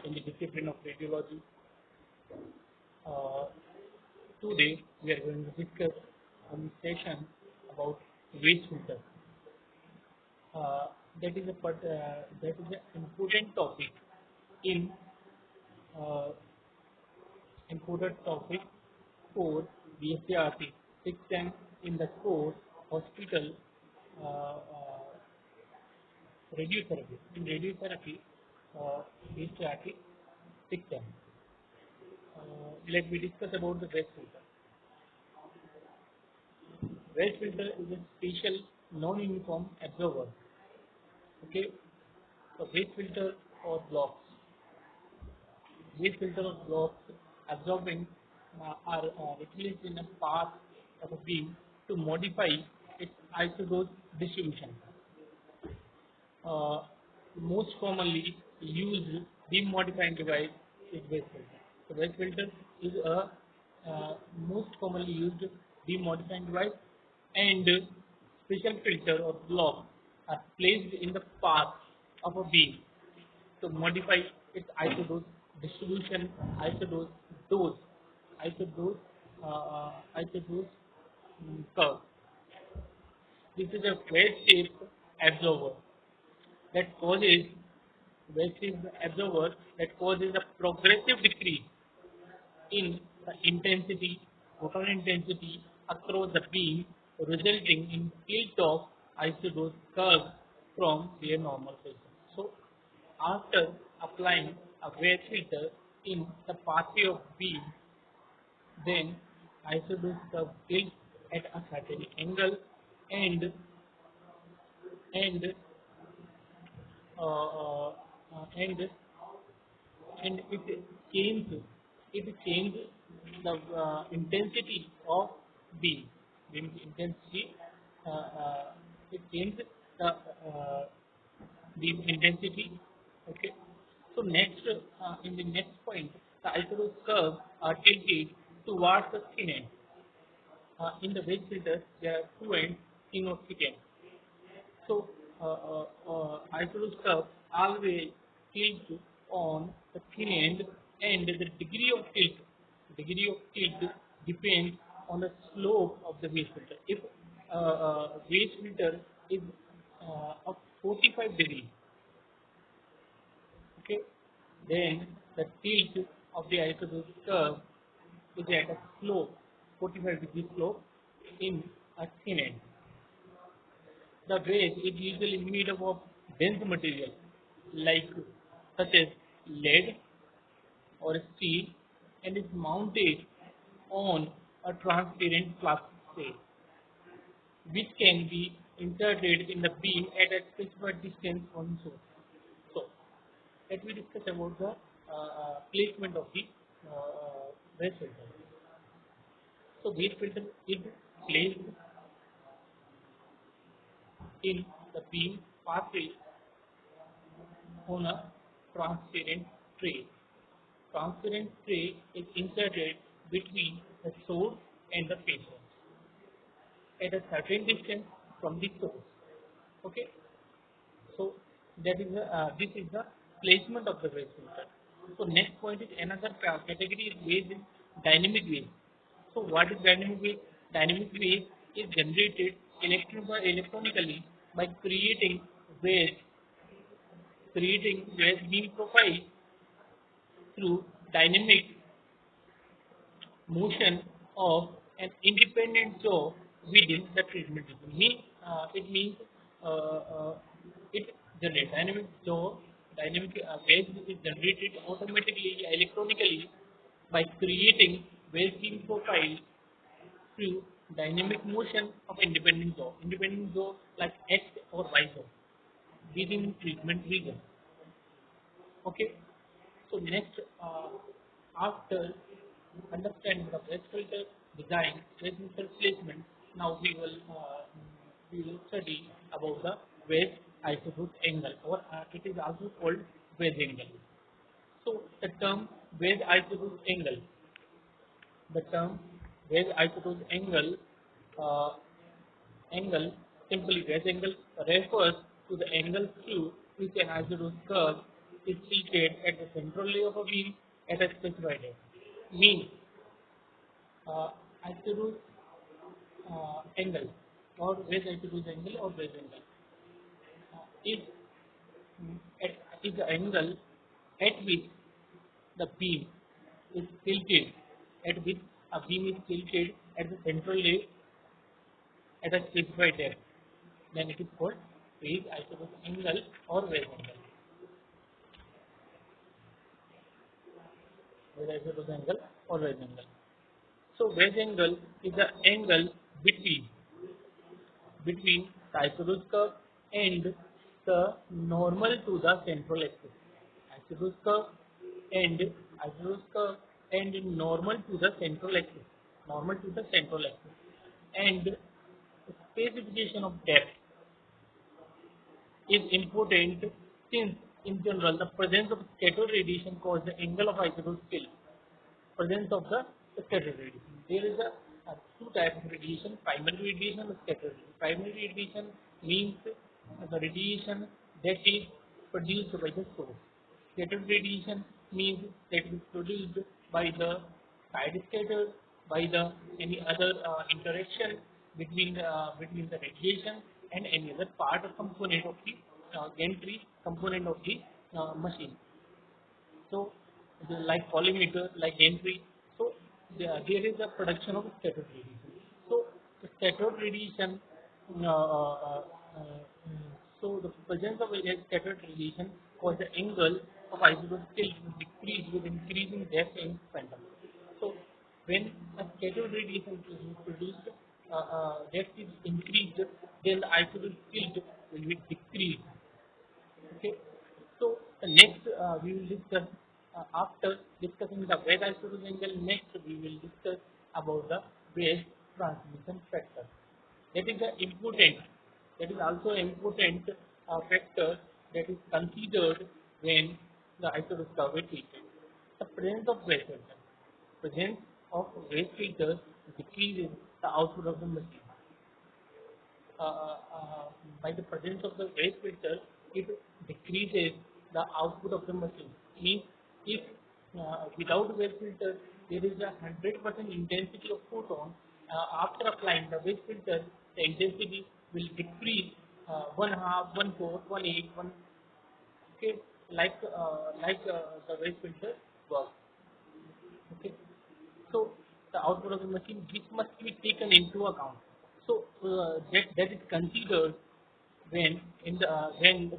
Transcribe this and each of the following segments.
in the discipline of radiology. Uh, Today we are going to discuss one session about waste filter. Uh, that is an important topic in uh, important topic for BSc 6th in the course hospital uh, uh, radiotherapy. In radiotherapy, BSc 6th. Let me discuss about the waste filter. Waste filter is a special non-uniform absorber. Okay, so waste filter or blocks. Waste filter or blocks absorbing are replaced in a path of a beam to modify its isodose distribution. Uh, Most commonly used beam modifying device is waste filter. So waste filter is a most commonly used beam modifying device, and special filter or block are placed in the path of a beam to modify its isodose distribution, isodose dose, isodose, isodose curve. This is a wedge-shaped absorber that causes wedge-shaped absorber that causes a progressive decrease in the intensity, total intensity across the beam, resulting in tilt of isodose curve from their normal position. So, after applying a wedge filter in the pathway of beam, then isodose curve tilts at a certain angle, and and uh, uh, and it change the intensity of beam. Beam intensity, uh, uh, it changes the beam intensity. Okay. So next, in the next point, the isodose curve are tilted towards the thin end. In the wedge filter, there are two ends, thin or thick end. So, isodose curve always tilt on the thin end, and the degree of tilt depends on the slope of the waste filter. If waste filter is of 45 degree, okay, then the tilt of the isodose curve is at a slope, 45-degree slope in a thin end. The wedge is usually made up of dense material like such as lead or steel, and is mounted on a transparent plastic plate which can be inserted in the beam at a specified distance from the source. So, let me discuss about the placement of the wedge filter. So, wedge filter is placed in the beam pathway on a transparent tray. Transparent tray is inserted between the source and the patient at a certain distance from the source. Okay, so this is the placement of the waste filter. So next point is another category is waste in dynamic waste. So what is dynamic waste? Dynamic waste is generated electronically by waste beam profile through dynamic motion of an independent jaw within the treatment region. It means uh, uh, it generates dynamic wave is generated automatically electronically by creating wave beam profile through dynamic motion of independent jaw like X or Y jaw within treatment region. Okay. So next, after understanding the waste filter design, waste filter placement, now we will study about the waste isotope angle, or it is also called waste angle. So the term waste isotope uh, angle, simply waste angle refers to the angle through which an isotope curve is tilted at the central lay of a beam at a specified depth. Means hypotenuse angle or base hypotenuse angle or base angle is at is the angle at which the beam is tilted, at which a beam is tilted at the central lay at a specified depth. Then it is called phase isotope angle or wave angle. Phase isotope angle or wave angle. So wave angle is the angle between the isosceles curve and the normal to the central axis. Isosceles curve and isosceles curve and normal to the central axis. Normal to the central axis. And specification of depth is important since in general the presence of scatter radiation causes the angle of isosceles field. Presence of the scatter radiation. There is a two types of radiation, primary radiation and scatter radiation. Primary radiation means the radiation that is produced by the source. Scatter radiation means that is produced by the side scatter, by the any other interaction between the radiation and any other part or component of the gantry component of the machine. So, like collimator, like entry. So, there is a production of scattered radiation. So, the scattered radiation, uh, uh, uh, uh, so the presence of a scattered radiation cause the angle of isotope tilt will decrease with increasing depth in quantum. So, when a scattered radiation is produced, depth is increased, then the isotope tilt will be decreased. Okay. So the next we will discuss after discussing the wave isotope angle. Next we will discuss about the wave transmission factor. That is the important. That is also an important factor that is considered when the isotope curve is treated. The presence of wave filter. Presence of wave filters decreases the output of the machine. By the presence of the wave filter, it decreases the output of the machine. Means if without wave filter, there is a 100% intensity of photon. After applying the wave filter, the intensity will decrease one half, one fourth, one eighth, one. Okay, the wave filter works. Okay. So the output of the machine, which must be taken into account. So that is considered when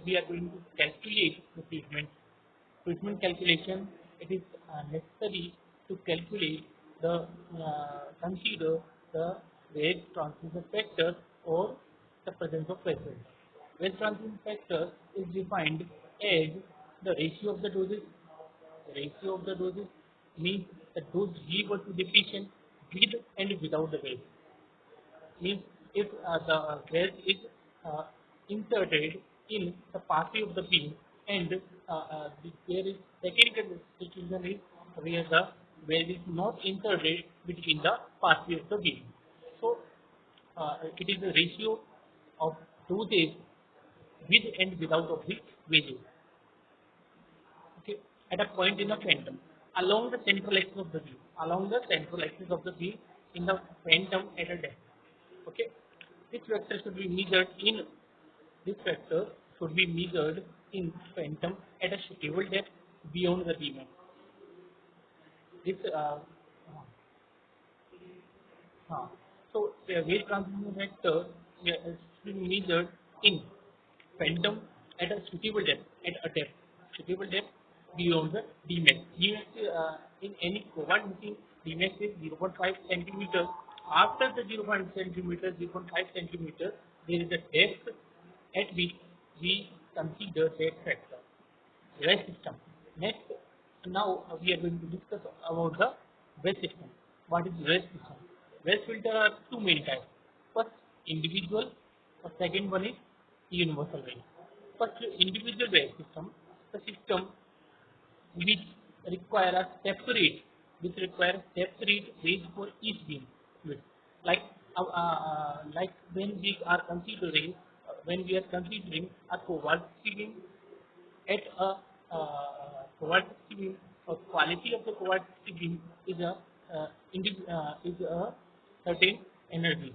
we are going to calculate the treatment calculation. It is necessary to calculate the consider the wave transmission factor or the presence of pressure. Wave transmission factor is defined as the ratio of the doses. The ratio of the doses means the dose given to the patient with and without the wave. Means if the wedge is inserted in the passage of the beam and there is second situation is where the wedge is not inserted between the passage of the beam. So it is the ratio of dosage with and without of the wedges. Okay, at a point in the phantom along the central axis of the beam, in the phantom at a depth. Okay, this vector should be measured in this vector should be measured in phantom at a suitable depth beyond the beam. This uh, so the wave transmission vector should be measured in phantom at a suitable depth beyond the Dmax. Dmax in any cobalt machine, Dmax is 0.5 centimeters. After the 0.5 centimeters, there is a depth at which we consider that factor. Wedge system. Next, now we are going to discuss about the wedge system. What is wedge system? Wedge filter are two main types. First, individual, or second one is universal wedge. First, individual wedge system, the system which require a separate, wedge for each beam. Like like when we are considering a cobalt beam at a covalent beam or quality of the covalent beam is a certain energy.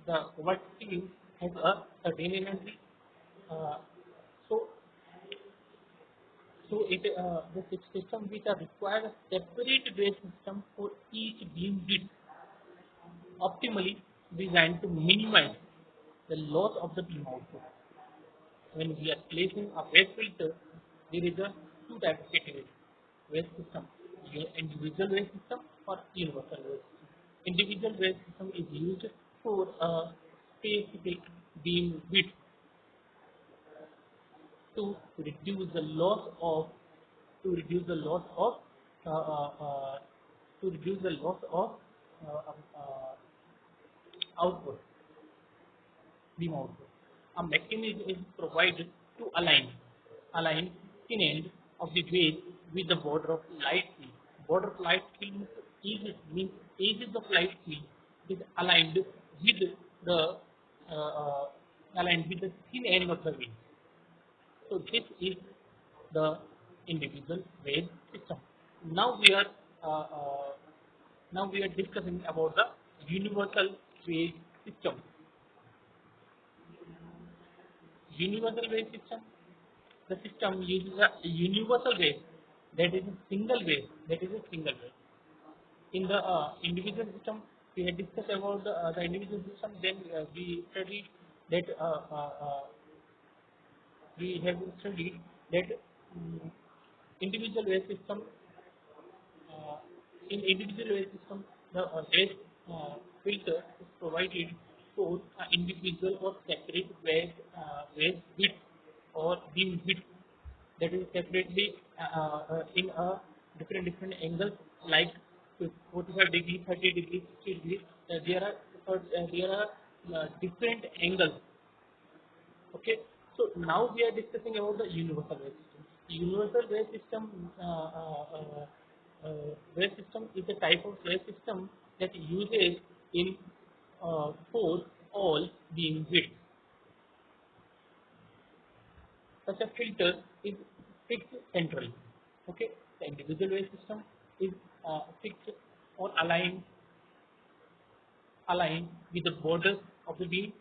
The covalent beam has a certain energy. Uh, so the system which are required a separate base system for each beam width, optimally designed to minimize the loss of the beam output. When we are placing a wave filter, there is a two type of category: wave system, individual wave system or universal wave system. Individual wave system is used for a specific beam width to reduce the loss of to reduce the loss of uh, uh, uh, to reduce the loss of uh, uh, output beam output. A mechanism is provided to align thin end of the wave with the border of light field. Border of light field means edges of light field is the uh, uh, aligned with the thin end of the wave. So this is the individual wave system. Now we are uh, uh, now we are discussing about the universal wave system. Universal wave system. The system uses a universal wave that is a single wave. That is a single wave. In the individual system, we had discussed about the individual system. Then we studied that we have studied that individual wave system uh, in individual wave system, the wave filter is provided for individual or separate wave width or beam width that is separately in a different angles like 45 degree, 30 degree, 60 degree. There are different angles. Okay, so now we are discussing about the universal wave system. Universal wave system is a type of wave system that uses in for all being width. Such a filter is fixed centrally. Okay, the individual wave system is fixed or aligned with the borders of the beam.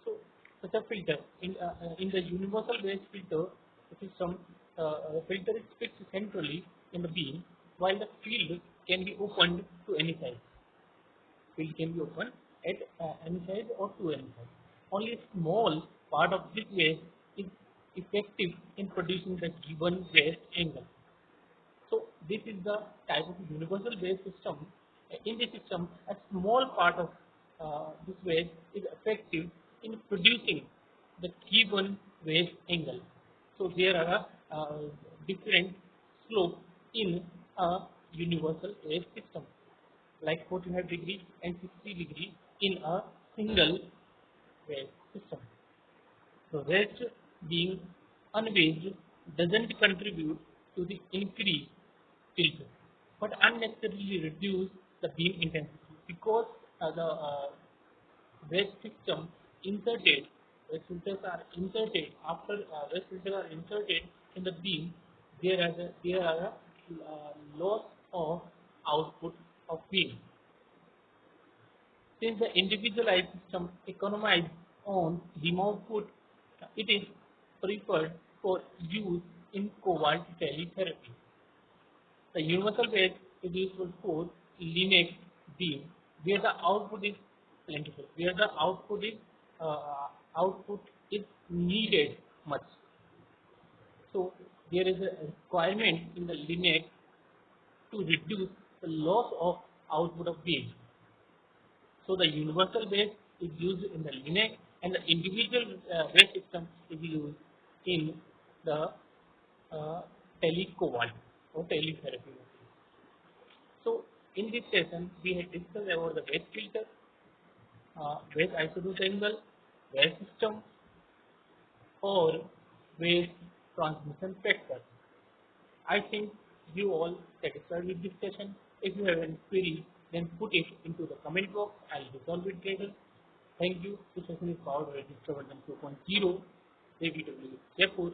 So, such a filter in the universal wave filter system, filter is fixed centrally in the beam, while the field can be opened to any size. Field can be opened at any size or to any size. Only a small part of this wave is effective in producing the given wave angle. So this is the type of universal wave system. In this system, a small part of this wave is effective in producing the given wave angle. So there are different slopes in a universal wave system, like 45 degree and 60 degree in a single wave system. The rest being unwaved doesn't contribute to the increase tilt, but unnecessarily reduce the beam intensity because the wave system inserted, wave filters are inserted after wave filters are inserted in the beam. There are a loss of output of beam. Since the individualized system economizes on beam output, it is preferred for use in cobalt teletherapy. The universal wave is useful for linear beam, where the output is plentiful, where the output is needed much. So there is a requirement in the linear to reduce the loss of output of beam. So the universal wave is used in the linear and the individual wave system is used in the telecobalt or teletherapy. So in this session we had discussed about the wave filter, wave isotope angle, wave system or wave transmission factor. I think you all satisfied with this session. If you have any query, then put it into the comment box. I'll resolve it later. Thank you. This session is powered by Discover 2.0, ABW Jaipur.